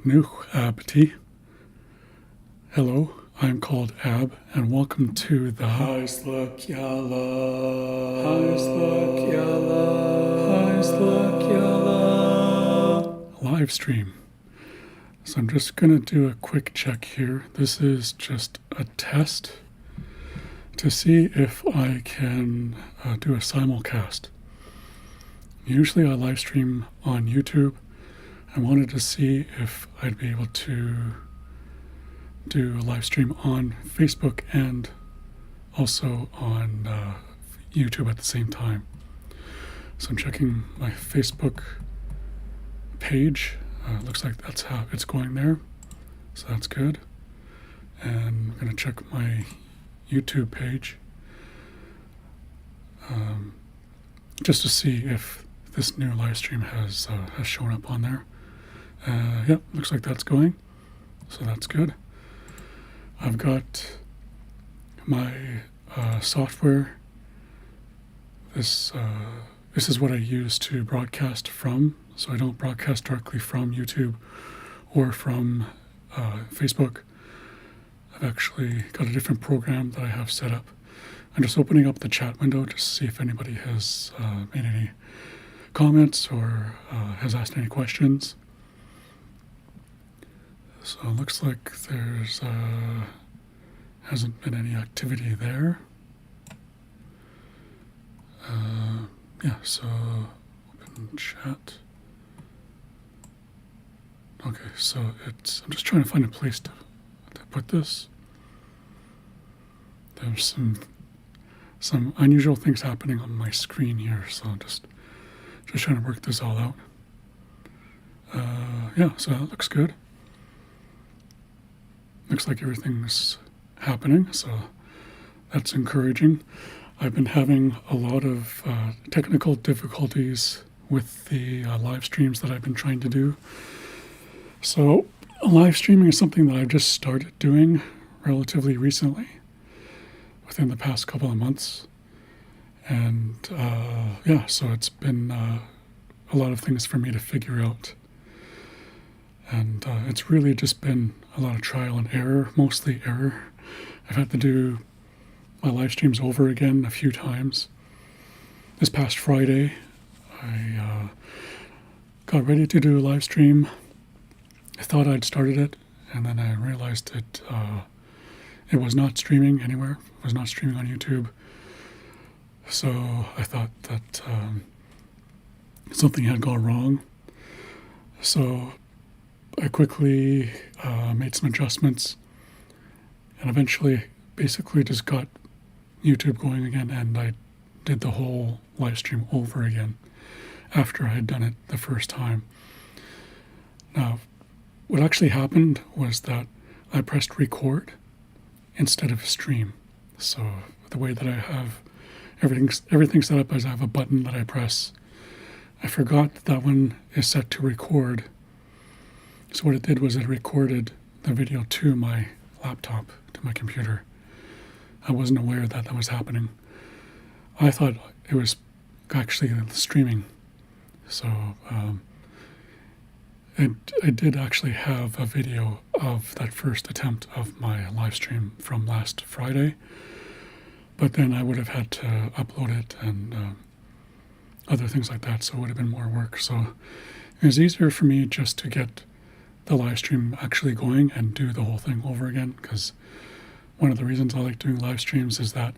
Nuh Abti. Hello, I'm called Ab, and welcome to the Huiselijk Yalla live stream. So I'm just going to do a quick check here. This is just a test to see if I can do a simulcast. Usually I live stream on YouTube. I wanted to see if I'd be able to do a live stream on Facebook and also on YouTube at the same time. So I'm checking my Facebook page. Looks like that's how it's going there. So that's good. And I'm going to check my YouTube page just to see if this new live stream has shown up on there. Yep, looks like that's going. So that's good. I've got my software. This is what I use to broadcast from. So I don't broadcast directly from YouTube or from Facebook. I've actually got a different program that I have set up. I'm just opening up the chat window just to see if anybody has made any comments or has asked any questions. So it looks like there's hasn't been any activity there. Yeah, so open chat. Okay, so I'm just trying to find a place to put this. There's some unusual things happening on my screen here, so I'm just trying to work this all out. Yeah, so that looks good. Looks like everything's happening, so that's encouraging. I've been having a lot of technical difficulties with the live streams that I've been trying to do. So live streaming is something that I've just started doing relatively recently, within the past couple of months. And yeah, so it's been a lot of things for me to figure out. And it's really just been a lot of trial and error, mostly error. I've had to do my live streams over again a few times. This past Friday, I got ready to do a live stream. I thought I'd started it, and then I realized it was not streaming anywhere. It was not streaming on YouTube. So I thought that something had gone wrong. So I quickly made some adjustments and eventually basically just got YouTube going again, and I did the whole live stream over again after I had done it the first time. Now, what actually happened was that I pressed record instead of stream. So the way that I have everything set up is I have a button that I press. I forgot that one is set to record. So what it did was it recorded the video to my laptop, to my computer. I wasn't aware that that was happening. I thought it was actually streaming. So I did actually have a video of that first attempt of my live stream from last Friday, but then I would have had to upload it and other things like that, so it would have been more work. So it was easier for me just to get the live stream actually going and do the whole thing over again, because one of the reasons I like doing live streams is that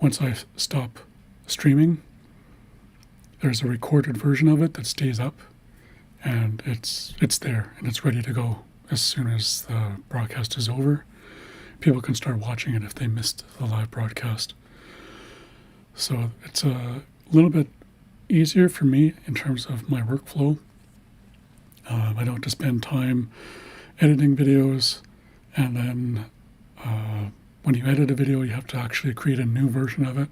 once I stop streaming, there's a recorded version of it that stays up, and it's there and it's ready to go as soon as the broadcast is over. People can start watching it if they missed the live broadcast. So it's a little bit easier for me in terms of my workflow. I don't have to spend time editing videos, and then when you edit a video, you have to actually create a new version of it.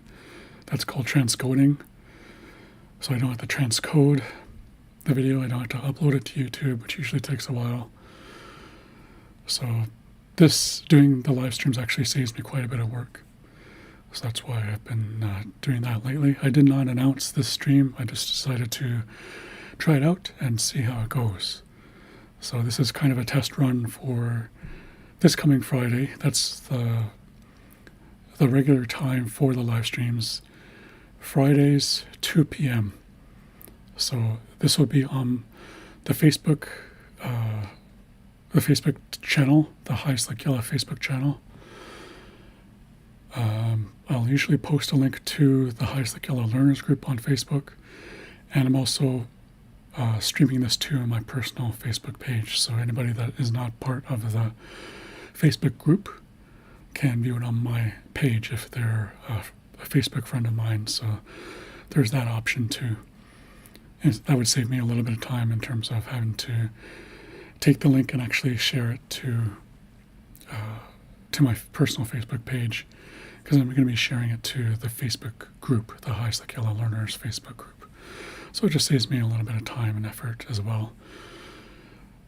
That's called transcoding. So I don't have to transcode the video. I don't have to upload it to YouTube, which usually takes a while. So doing the live streams actually saves me quite a bit of work. So that's why I've been doing that lately. I did not announce this stream. I just decided to try it out and see how it goes. So this is kind of a test run for this coming Friday. That's the regular time for the live streams, Fridays 2 p.m. So this will be on the Facebook channel, the High Slick Yellow Facebook channel. I'll usually post a link to the High Slick Yellow Learners group on Facebook, and I'm also streaming this to my personal Facebook page. So anybody that is not part of the Facebook group can view it on my page if they're a Facebook friend of mine. So there's that option too. And that would save me a little bit of time in terms of having to take the link and actually share it to my personal Facebook page, because I'm going to be sharing it to the Facebook group, the High Slick Yellow Learners Facebook group. So it just saves me a little bit of time and effort as well.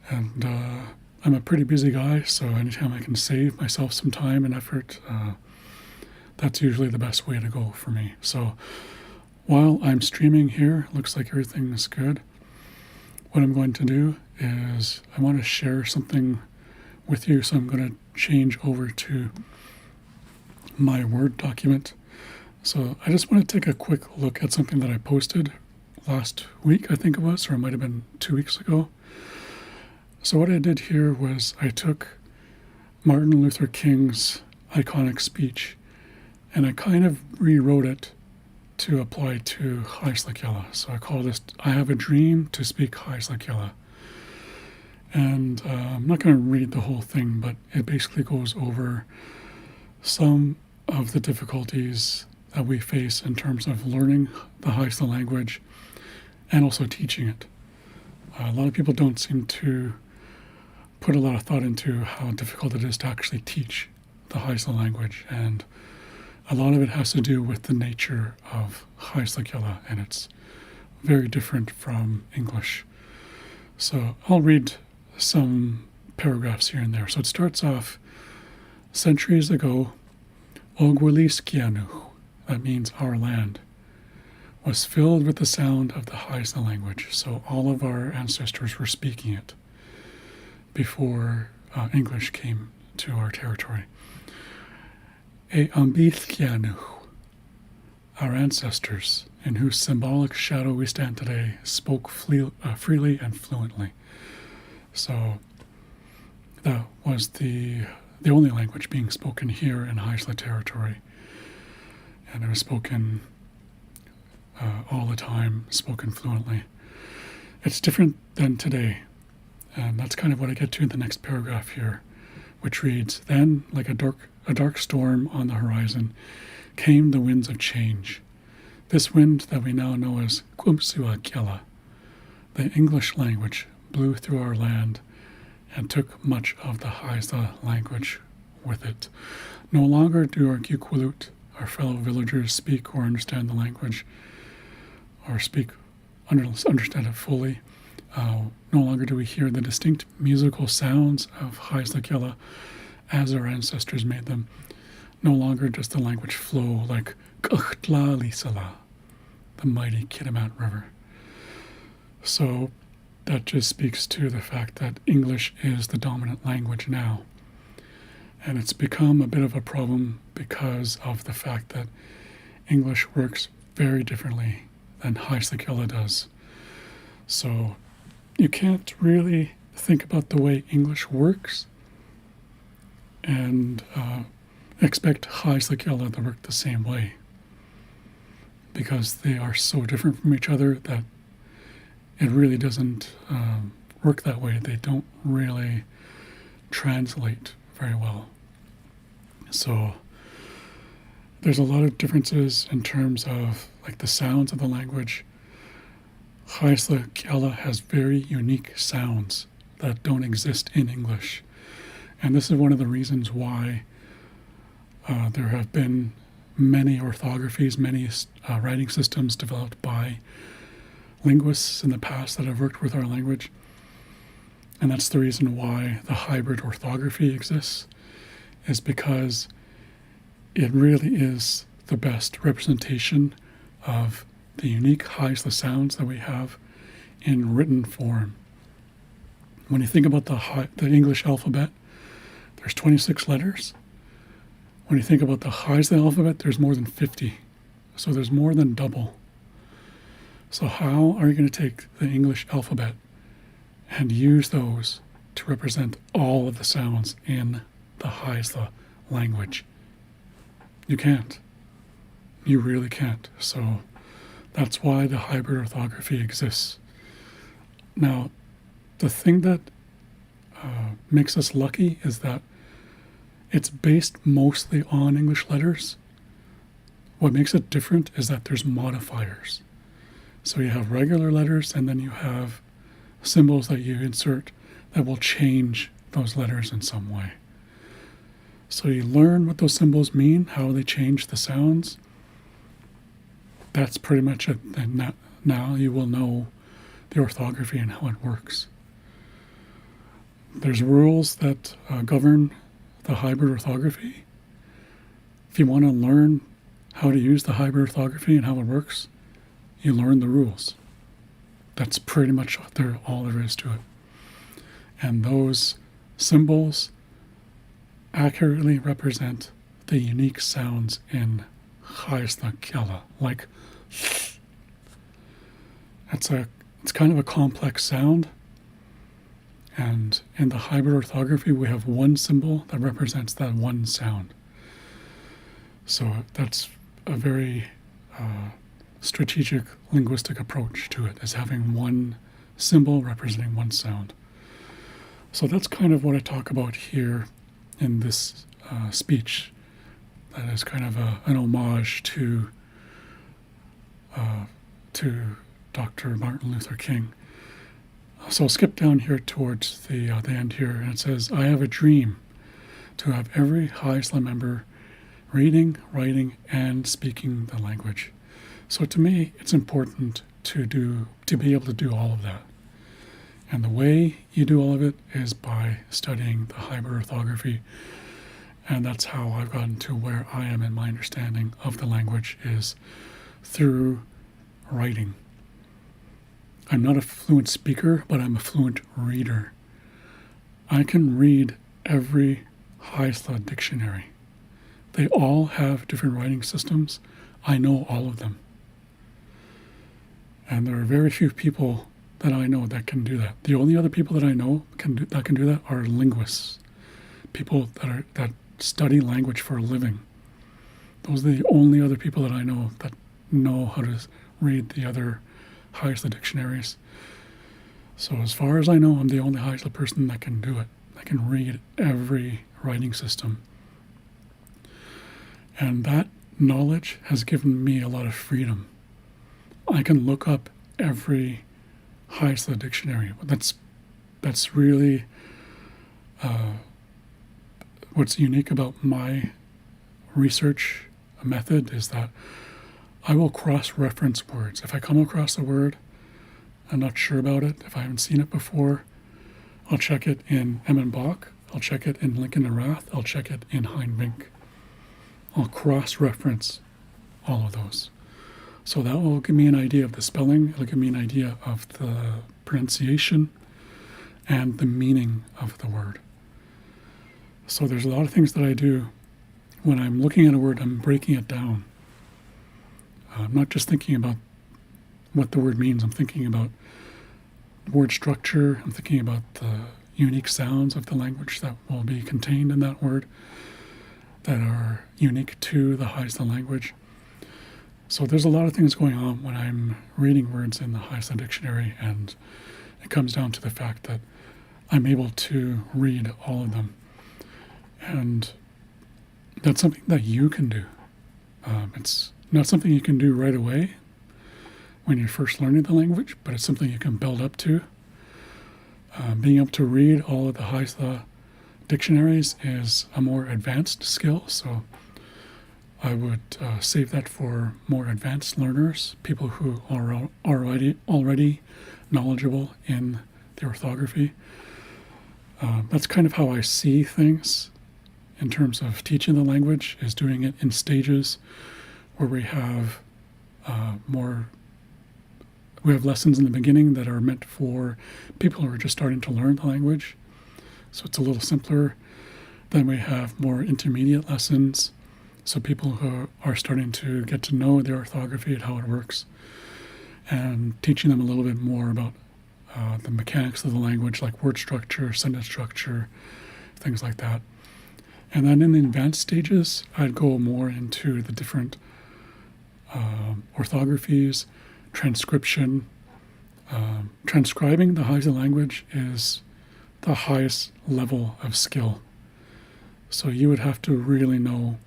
And I'm a pretty busy guy, so anytime I can save myself some time and effort, that's usually the best way to go for me. So while I'm streaming here, looks like everything is good. What I'm going to do is I want to share something with you, so I'm going to change over to my Word document. So I just want to take a quick look at something that I posted last week, I think it was, or it might have been 2 weeks ago. So what I did here was I took Martin Luther King's iconic speech and I kind of rewrote it to apply to High Slick Yellow. So I call this, I have a dream to speak High Slick Yellow. And I'm not going to read the whole thing, but it basically goes over some of the difficulties that we face in terms of learning the High Slick language and also teaching it. A lot of people don't seem to put a lot of thought into how difficult it is to actually teach the High Slick language, and a lot of it has to do with the nature of High Slick Yellow, and it's very different from English. So I'll read some paragraphs here and there. So it starts off, centuries ago, Ogwiliskianu, that means our land, was filled with the sound of the High Slick language. So all of our ancestors were speaking it before English came to our territory. E Ambithkianu, our ancestors, in whose symbolic shadow we stand today, spoke freely and fluently. So that was the only language being spoken here in High Slick territory. And it was spoken all the time, spoken fluently. It's different than today. And that's kind of what I get to in the next paragraph here, which reads, then, like a dark storm on the horizon, came the winds of change. This wind that we now know as Kumsua Kiela, the English language, blew through our land and took much of the High Slick language with it. No longer do our Gukwilut, our fellow villagers, speak or understand the language, or understand it fully. No longer do we hear the distinct musical sounds of High Slick Yellow as our ancestors made them. No longer does the language flow like Kchtla Lisala, the mighty Kitimat River. So that just speaks to the fact that English is the dominant language now. And it's become a bit of a problem because of the fact that English works very differently than High Slick Yellow does. So you can't really think about the way English works and expect High Slick Yellow to work the same way, because they are so different from each other that it really doesn't work that way. They don't really translate very well. So there's a lot of differences in terms of like the sounds of the language. High Slick Yellow has very unique sounds that don't exist in English. And this is one of the reasons why there have been many orthographies, many writing systems developed by linguists in the past that have worked with our language. And that's the reason why the hybrid orthography exists, is because it really is the best representation of the unique High Slick sounds that we have in written form. When you think about the English alphabet, there's 26 letters. When you think about the highs of the alphabet, there's more than 50. So there's more than double. So how are you going to take the English alphabet and use those to represent all of the sounds in the Haisla language? You can't. You really can't. So that's why the hybrid orthography exists. Now, the thing that makes us lucky is that it's based mostly on English letters. What makes it different is that there's modifiers. So you have regular letters, and then you have symbols that you insert that will change those letters in some way. So you learn what those symbols mean, how they change the sounds. That's pretty much it. And now you will know the orthography and how it works. There's rules that govern the hybrid orthography. If you want to learn how to use the hybrid orthography and how it works, you learn the rules. That's pretty much all there is to it. And those symbols accurately represent the unique sounds in Haisla Kela, like it's kind of a complex sound. And in the hybrid orthography, we have one symbol that represents that one sound. So that's a very strategic linguistic approach to it, is having one symbol representing one sound. So that's kind of what I talk about here in this speech. That is kind of an homage to Dr. Martin Luther King. So I'll skip down here towards the end here, and it says, I have a dream to have every Haisla member reading, writing, and speaking the language. So to me, it's important to be able to do all of that. And the way you do all of it is by studying the hybrid orthography. And that's how I've gotten to where I am in my understanding of the language, is through writing. I'm not a fluent speaker, but I'm a fluent reader. I can read every Haisla dictionary. They all have different writing systems. I know all of them. And there are very few people that I know that can do that. The only other people that I know that can do that are linguists, people that study language for a living. Those are the only other people that I know that know how to read the other Haisla dictionaries. So as far as I know, I'm the only Haisla person that can do it. I can read every writing system. And that knowledge has given me a lot of freedom. I can look up every Haisla dictionary. That's really what's unique about my research method, is that I will cross-reference words. If I come across a word, I'm not sure about it, if I haven't seen it before, I'll check it in Emmenbach, I'll check it in Lincoln and Rath, I'll check it in Heinvink. I'll cross-reference all of those. So that will give me an idea of the spelling, it'll give me an idea of the pronunciation and the meaning of the word. So there's a lot of things that I do when I'm looking at a word. I'm breaking it down. I'm not just thinking about what the word means. I'm thinking about word structure. I'm thinking about the unique sounds of the language that will be contained in that word that are unique to the Haisla language. So there's a lot of things going on when I'm reading words in the Haisla dictionary, and it comes down to the fact that I'm able to read all of them. And that's something that you can do. It's not something you can do right away when you're first learning the language, but it's something you can build up to. Being able to read all of the Haisla dictionaries is a more advanced skill, so I would save that for more advanced learners, people who are already knowledgeable in the orthography. That's kind of how I see things in terms of teaching the language, is doing it in stages where we have more We have lessons in the beginning that are meant for people who are just starting to learn the language, so it's a little simpler. Then we have more intermediate lessons, so people who are starting to get to know the orthography and how it works, and teaching them a little bit more about the mechanics of the language, like word structure, sentence structure, things like that. And then in the advanced stages, I'd go more into the different orthographies, transcription. Transcribing the Haida language is the highest level of skill. So you would have to really know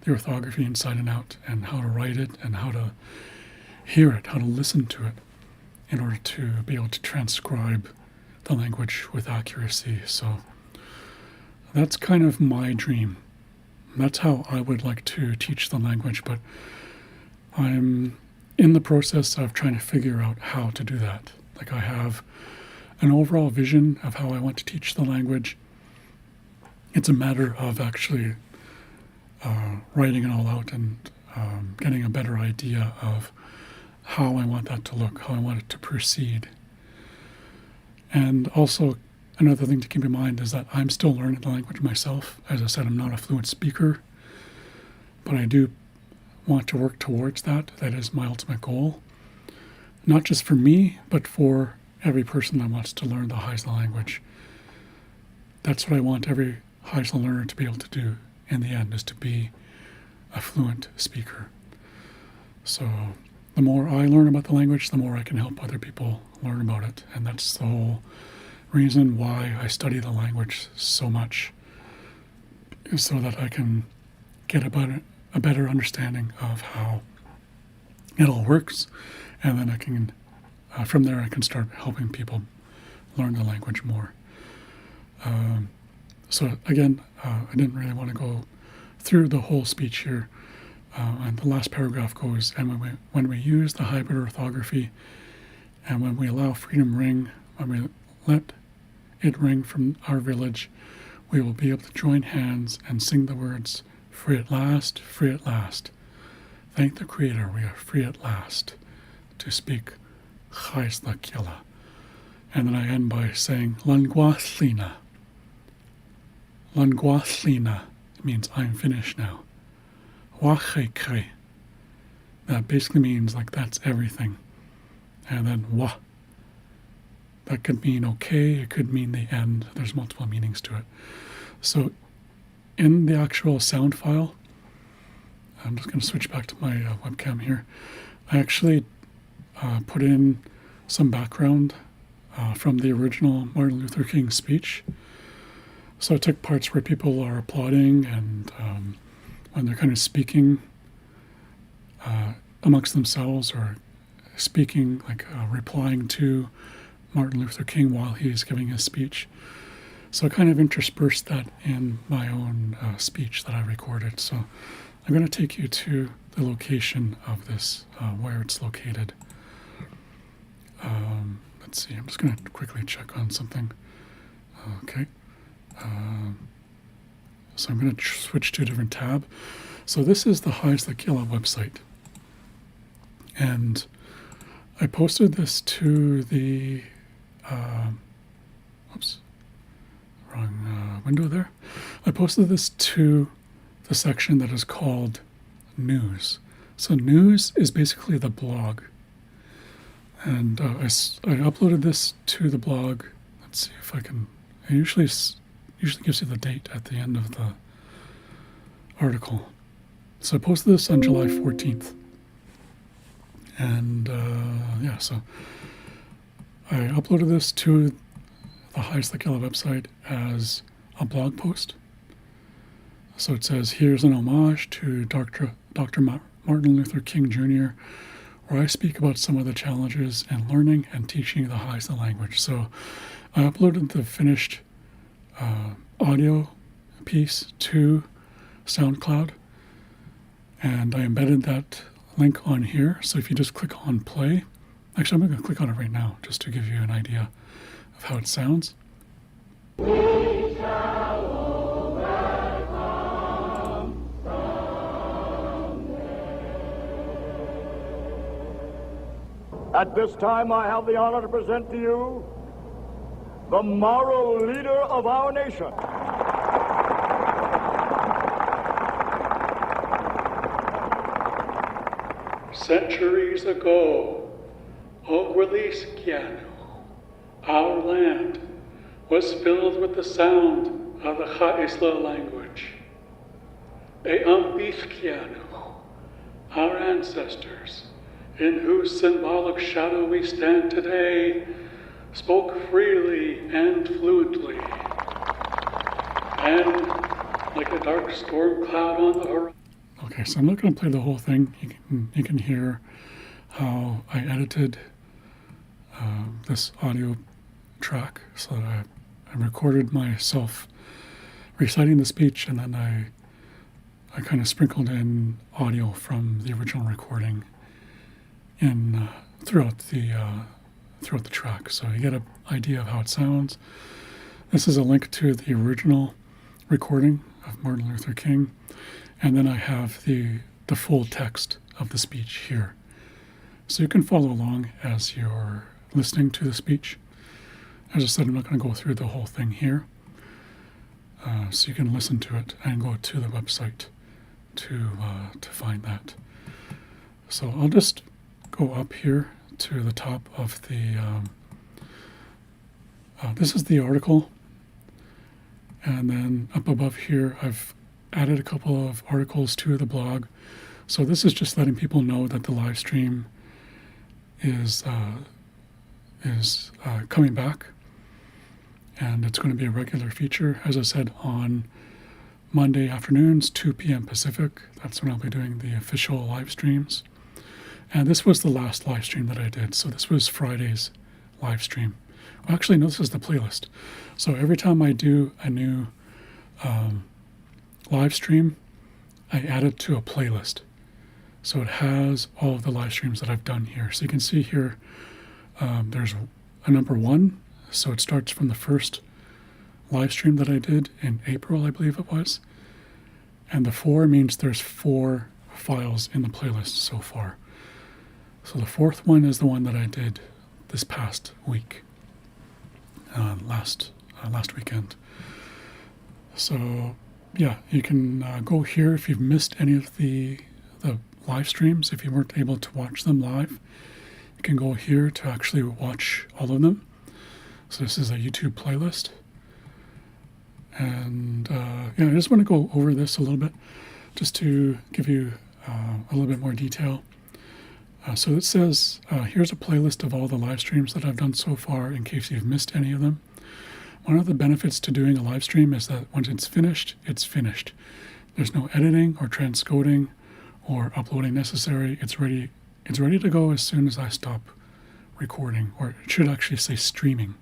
the orthography inside and out, and how to write it, and how to hear it, how to listen to it, in order to be able to transcribe the language with accuracy. So that's kind of my dream. That's how I would like to teach the language, but I'm in the process of trying to figure out how to do that. Like, I have an overall vision of how I want to teach the language. It's a matter of actually writing it all out and getting a better idea of how I want that to look, how I want it to proceed. And also, another thing to keep in mind is that I'm still learning the language myself. As I said, I'm not a fluent speaker, but I do want to work towards that. That is my ultimate goal. Not just for me, but for every person that wants to learn the Haida language. That's what I want every Haida learner to be able to do in the end, is to be a fluent speaker. So the more I learn about the language, the more I can help other people learn about it. And that's the whole reason why I study the language so much, is so that I can get a better understanding of how it all works, and then I can, from there, I can start helping people learn the language more. So again, I didn't really want to go through the whole speech here. And the last paragraph goes, and when we use the hybrid orthography, and when we allow freedom ring, when we let it ring from our village, we will be able to join hands and sing the words, free at last, free at last. Thank the Creator, we are free at last to speak Haida Kila. And then I end by saying, Langwaslina. Langwaslina means I'm finished now. Wachekre. That basically means like that's everything. And then wa. That could mean okay, it could mean the end. There's multiple meanings to it. So in the actual sound file, I'm just going to switch back to my webcam here. I actually put in some background from the original Martin Luther King speech. So I took parts where people are applauding and when they're kind of speaking amongst themselves, or speaking, like replying to Martin Luther King while he's giving his speech. So I kind of interspersed that in my own speech that I recorded. So I'm going to take you to the location of this, where it's located. Let's see, I'm just going to quickly check on something. Okay. So I'm going to switch to a different tab. So this is the Haida Kila website. And I posted this to the, oops, wrong window there. I posted this to the section that is called News. So News is basically the blog. And I uploaded this to the blog. Let's see if I can, it usually gives you the date at the end of the article. So I posted this on July 14th. And yeah, so I uploaded this to the Haida Kila website as a blog post. So it says, here's an homage to Dr. Martin Luther King Jr., where I speak about some of the challenges in learning and teaching the Haida language. So I uploaded the finished audio piece to SoundCloud, and I embedded that link on here. So if you just click on play, actually I'm going to click on it right now just to give you an idea of how it sounds. At this time, I have the honor to present to you the moral leader of our nation. Centuries ago, Ogwiliskianu, our land, was filled with the sound of the Ha'isla language. Eambithkianu, our ancestors, in whose symbolic shadow we stand today, spoke freely and fluently. And like a dark storm cloud on the horizon. Okay, so I'm not going to play the whole thing. You can hear how I edited this audio track. So that I recorded myself reciting the speech, and then I kind of sprinkled in audio from the original recording in throughout the track, so you get an idea of how it sounds. This is a link to the original recording of Martin Luther King, and then I have the full text of the speech here, so you can follow along as you're listening to the speech. As I said, I'm not going to go through the whole thing here, so you can listen to it and go to the website to find that. So I'll just go up here to the top of the, this is the article, and then up above here I've added a couple of articles to the blog. So this is just letting people know that the live stream is coming back, and it's going to be a regular feature, as I said, on Monday afternoons, 2 p.m. Pacific. That's when I'll be doing the official live streams. And this was the last live stream that I did. So this was Friday's live stream. Well, actually, no, this is the playlist. So every time I do a new live stream, I add it to a playlist. So it has all of the live streams that I've done here. So you can see here, there's a number 1. So it starts from the first live stream that I did in April, I believe it was. And the 4 means there's 4 files in the playlist so far. So the 4th one is the one that I did this past week, last weekend. So yeah, you can go here if you've missed any of the live streams. If you weren't able to watch them live, you can go here to actually watch all of them. So this is a YouTube playlist. And yeah, I just want to go over this a little bit just to give you a little bit more detail. So it says, here's a playlist of all the live streams that I've done so far in case you've missed any of them. One of the benefits to doing a live stream is that once it's finished, it's finished. There's no editing or transcoding or uploading necessary. It's ready to go as soon as I stop recording, or it should actually say streaming.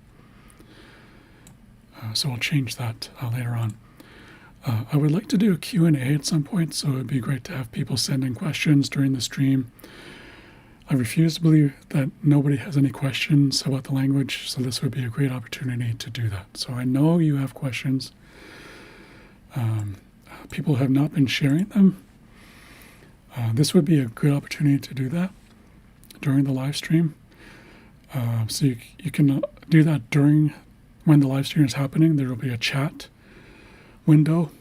So I'll change that later on. I would like to do a Q&A at some point, so it would be great to have people send in questions during the stream. I refuse to believe that nobody has any questions about the language, so this would be a great opportunity to do that. So I know you have questions. People have not been sharing them. This would be a good opportunity to do that during the live stream. So you can do that when the live stream is happening. There will be a chat window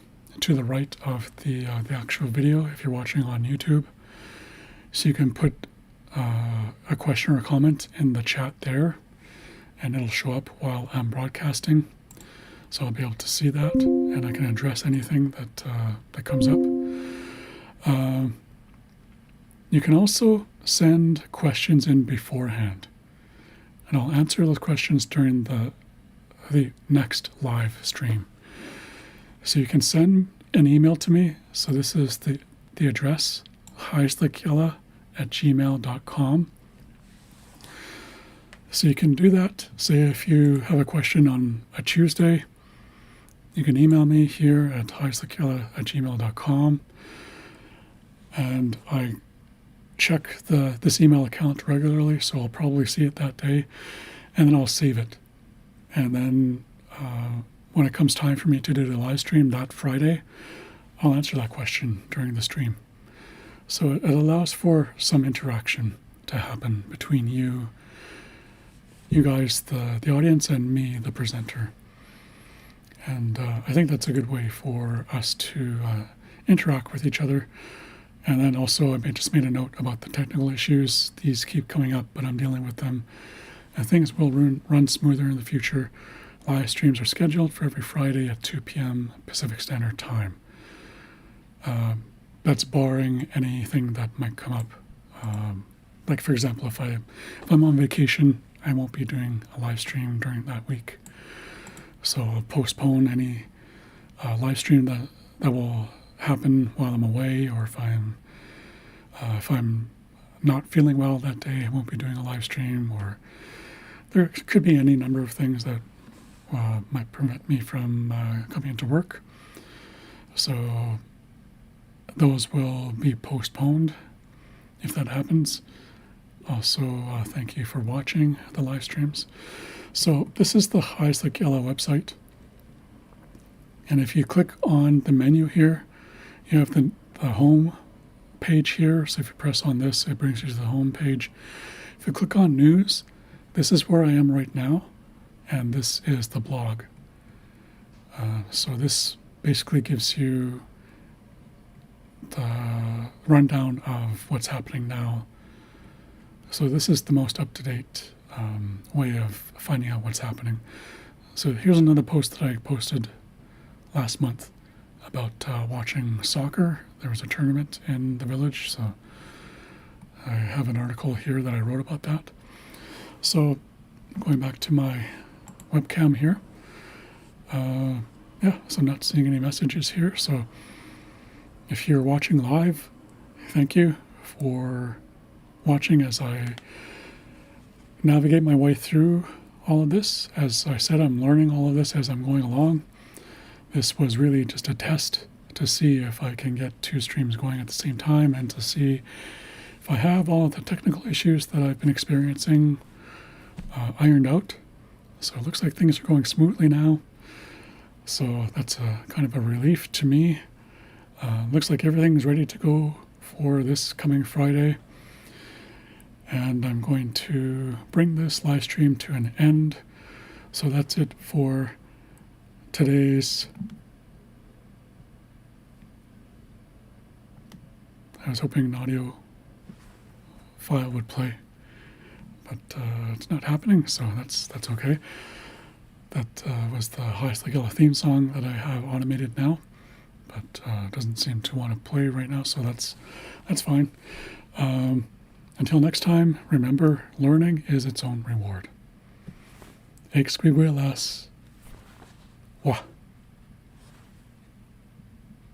to the right of the actual video if you're watching on YouTube. So you can put a question or a comment in the chat there, and it'll show up while I'm broadcasting. So I'll be able to see that, and I can address anything that comes up. You can also send questions in beforehand, and I'll answer those questions during the next live stream. So you can send an email to me. So this is the address, haislakilla@gmail.com. So you can do that. Say if you have a question on a Tuesday, you can email me here at haislakilla@gmail.com. And I check this email account regularly, so I'll probably see it that day, and then I'll save it. And then when it comes time for me to do the live stream that Friday, I'll answer that question during the stream. So it allows for some interaction to happen between you guys, the audience, and me, the presenter. And I think that's a good way for us to interact with each other. And then also, I just made a note about the technical issues. These keep coming up, but I'm dealing with them. And things will run smoother in the future. Live streams are scheduled for every Friday at 2 p.m. Pacific Standard Time. That's barring anything that might come up. Like, for example, if I'm on vacation, I won't be doing a live stream during that week. So I'll postpone any live stream that will happen while I'm away, or if I'm not feeling well that day, I won't be doing a live stream, or there could be any number of things that might prevent me from coming into work. So those will be postponed if that happens. Also, thank you for watching the live streams. So this is the Highs Like Yellow website. And if you click on the menu here, you have the home page here. So if you press on this, it brings you to the home page. If you click on news, this is where I am right now. And this is the blog. So this basically gives you the rundown of what's happening now. So this is the most up-to-date way of finding out what's happening. So here's another post that I posted last month about watching soccer. There was a tournament in the village, so I have an article here that I wrote about that. So going back to my webcam here, so I'm not seeing any messages here. So if you're watching live, thank you for watching as I navigate my way through all of this. As I said, I'm learning all of this as I'm going along. This was really just a test to see if I can get two streams going at the same time, and to see if I have all of the technical issues that I've been experiencing ironed out. So it looks like things are going smoothly now. So that's a kind of a relief to me. Looks like everything's ready to go for this coming Friday. And I'm going to bring this live stream to an end. So that's it for today's. I was hoping an audio file would play, but it's not happening, so that's okay. That was the Highest Like Yellow theme song that I have automated now, but doesn't seem to want to play right now, so that's fine. Until next time, remember, learning is its own reward. Exquiguelas. Wah.